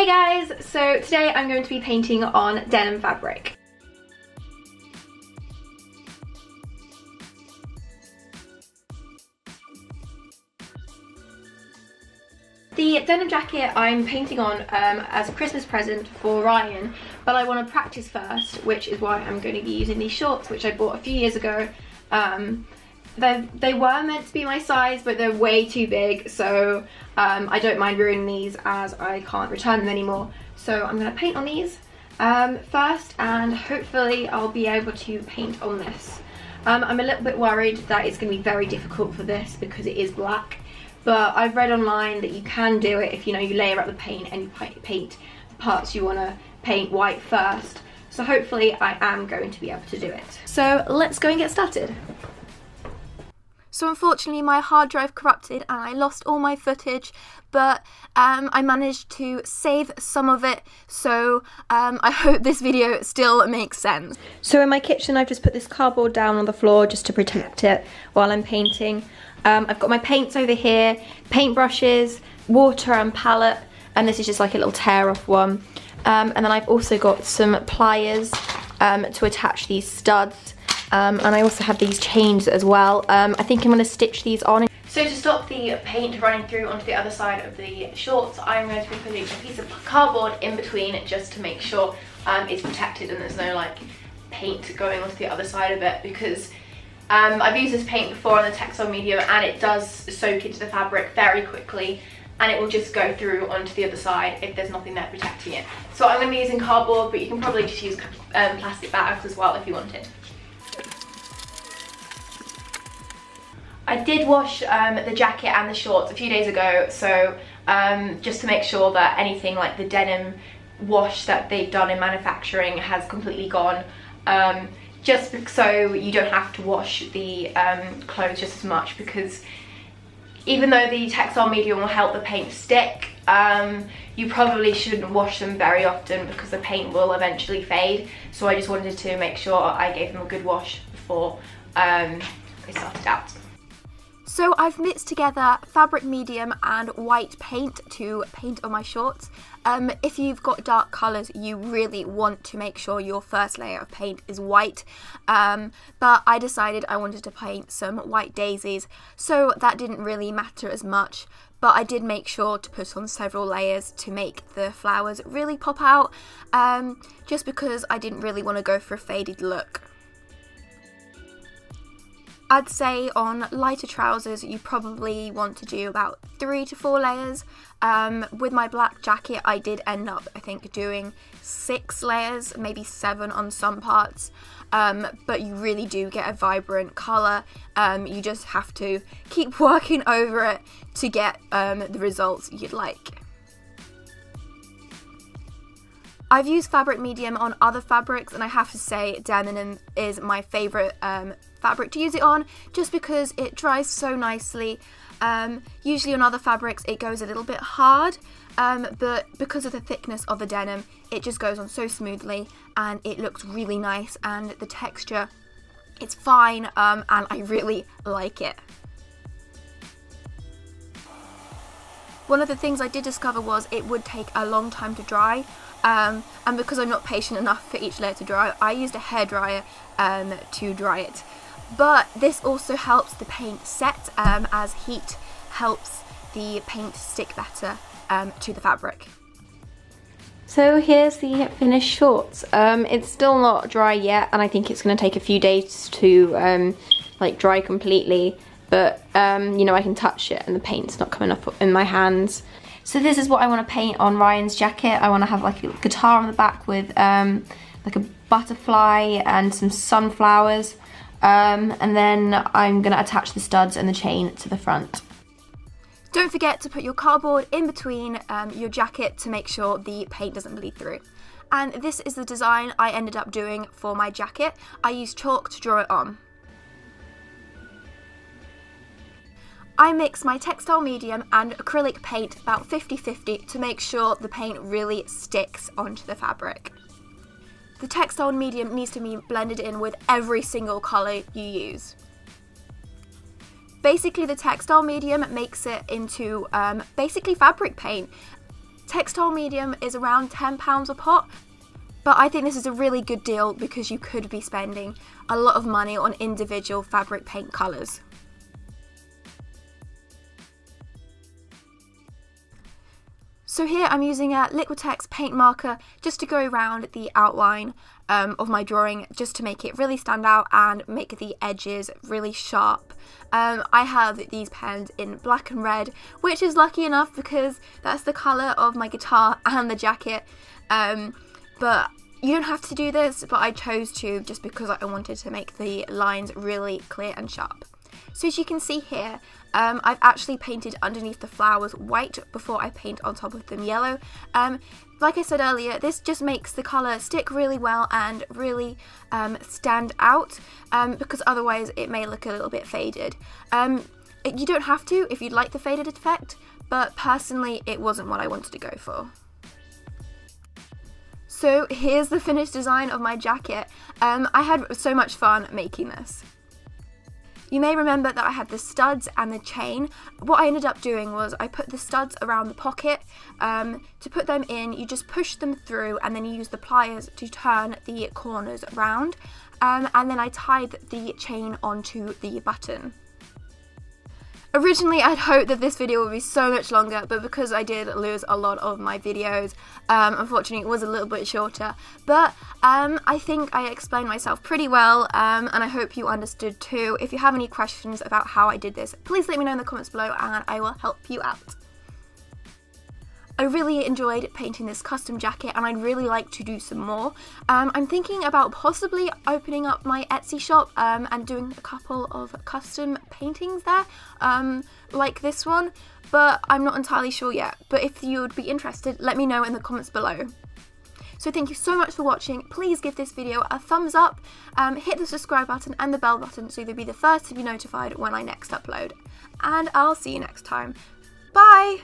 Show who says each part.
Speaker 1: guys, so today I'm going to be painting on denim fabric. The denim jacket I'm painting on as a Christmas present for Ryan, but I want to practice first, which is why I'm going to be using these shorts, which I bought a few years ago. They were meant to be my size, but they're way too big, so I don't mind ruining these as I can't return them anymore. So I'm going to paint on these first, and hopefully I'll be able to paint on this. I'm a little bit worried that it's going to be very difficult for this because it is black, but I've read online that you can do it if you layer up the paint and you paint the parts you want to paint white first. So hopefully I am going to be able to do it. So let's go and get started. So unfortunately my hard drive corrupted and I lost all my footage, but I managed to save some of it, so I hope this video still makes sense. So in my kitchen I've just put this cardboard down on the floor just to protect it while I'm painting. I've got my paints over here, paint brushes, water and palette, and this is just like a little tear off one. And then I've also got some pliers to attach these studs. And I also have these chains as well. I think I'm going to stitch these on. So to stop the paint running through onto the other side of the shorts, I'm going to be putting a piece of cardboard in between just to make sure it's protected and there's no like paint going onto the other side of it, because I've used this paint before on the textile medium and it does soak into the fabric very quickly and it will just go through onto the other side if there's nothing there protecting it. So I'm going to be using cardboard, but you can probably just use plastic bags as well if you wanted. I did wash the jacket and the shorts a few days ago, so just to make sure that anything like the denim wash that they've done in manufacturing has completely gone, just so you don't have to wash the clothes just as much, because even though the textile medium will help the paint stick, you probably shouldn't wash them very often because the paint will eventually fade. So I just wanted to make sure I gave them a good wash before I started out. So I've mixed together fabric medium and white paint to paint on my shorts. If you've got dark colours, you really want to make sure your first layer of paint is white. But I decided I wanted to paint some white daisies, so that didn't really matter as much. But I did make sure to put on several layers to make the flowers really pop out, just because I didn't really want to go for a faded look. I'd say on lighter trousers you probably want to do about 3 to 4 layers. With my black jacket I did end up, I think, doing 6 layers, maybe 7 on some parts. But you really do get a vibrant colour. You just have to keep working over it to get the results you'd like. I've used fabric medium on other fabrics, and I have to say Denim is my favourite fabric to use it on, just because it dries so nicely. Usually on other fabrics it goes a little bit hard, but because of the thickness of the denim it just goes on so smoothly and it looks really nice, and the texture, it's fine, and I really like it. One of the things I did discover was it would take a long time to dry, and because I'm not patient enough for each layer to dry, I used a hairdryer to dry it. But this also helps the paint set, as heat helps the paint stick better to the fabric. So here's the finished shorts. It's still not dry yet, and I think it's going to take a few days to like dry completely, but I can touch it and the paint's not coming up in my hands. So this is what I want to paint on Ryan's jacket. I want to have like a guitar on the back with like a butterfly and some sunflowers, and then I'm going to attach the studs and the chain to the front. Don't forget to put your cardboard in between your jacket to make sure the paint doesn't bleed through. And this is the design I ended up doing for my jacket. I used chalk to draw it on. I mix my textile medium and acrylic paint about 50-50 to make sure the paint really sticks onto the fabric. The textile medium needs to be blended in with every single colour you use. Basically the textile medium makes it into basically fabric paint. Textile medium is around £10 a pot, but I think this is a really good deal because you could be spending a lot of money on individual fabric paint colours. So here I'm using a Liquitex paint marker just to go around the outline of my drawing, just to make it really stand out and make the edges really sharp. I have these pens in black and red, which is lucky enough because that's the colour of my guitar and the jacket. But you don't have to do this, but I chose to just because I wanted to make the lines really clear and sharp. So as you can see here, I've actually painted underneath the flowers white before I paint on top of them yellow. Like I said earlier, this just makes the colour stick really well and really stand out, because otherwise it may look a little bit faded. You don't have to if you'd like the faded effect, but personally it wasn't what I wanted to go for. So here's the finished design of my jacket. I had so much fun making this. You may remember that I had the studs and the chain. What I ended up doing was I put the studs around the pocket. To put them in, you just push them through and then you use the pliers to turn the corners around. And then I tied the chain onto the button. Originally I'd hoped that this video would be so much longer, but because I did lose a lot of my videos, unfortunately it was a little bit shorter. But I think I explained myself pretty well, and I hope you understood too. If you have any questions about how I did this, please let me know in the comments below and I will help you out. I really enjoyed painting this custom jacket and I'd really like to do some more. I'm thinking about possibly opening up my Etsy shop and doing a couple of custom paintings there, like this one, but I'm not entirely sure yet. But if you would be interested, let me know in the comments below. So thank you so much for watching. Please give this video a thumbs up, hit the subscribe button and the bell button so you'll be the first to be notified when I next upload. And I'll see you next time. Bye!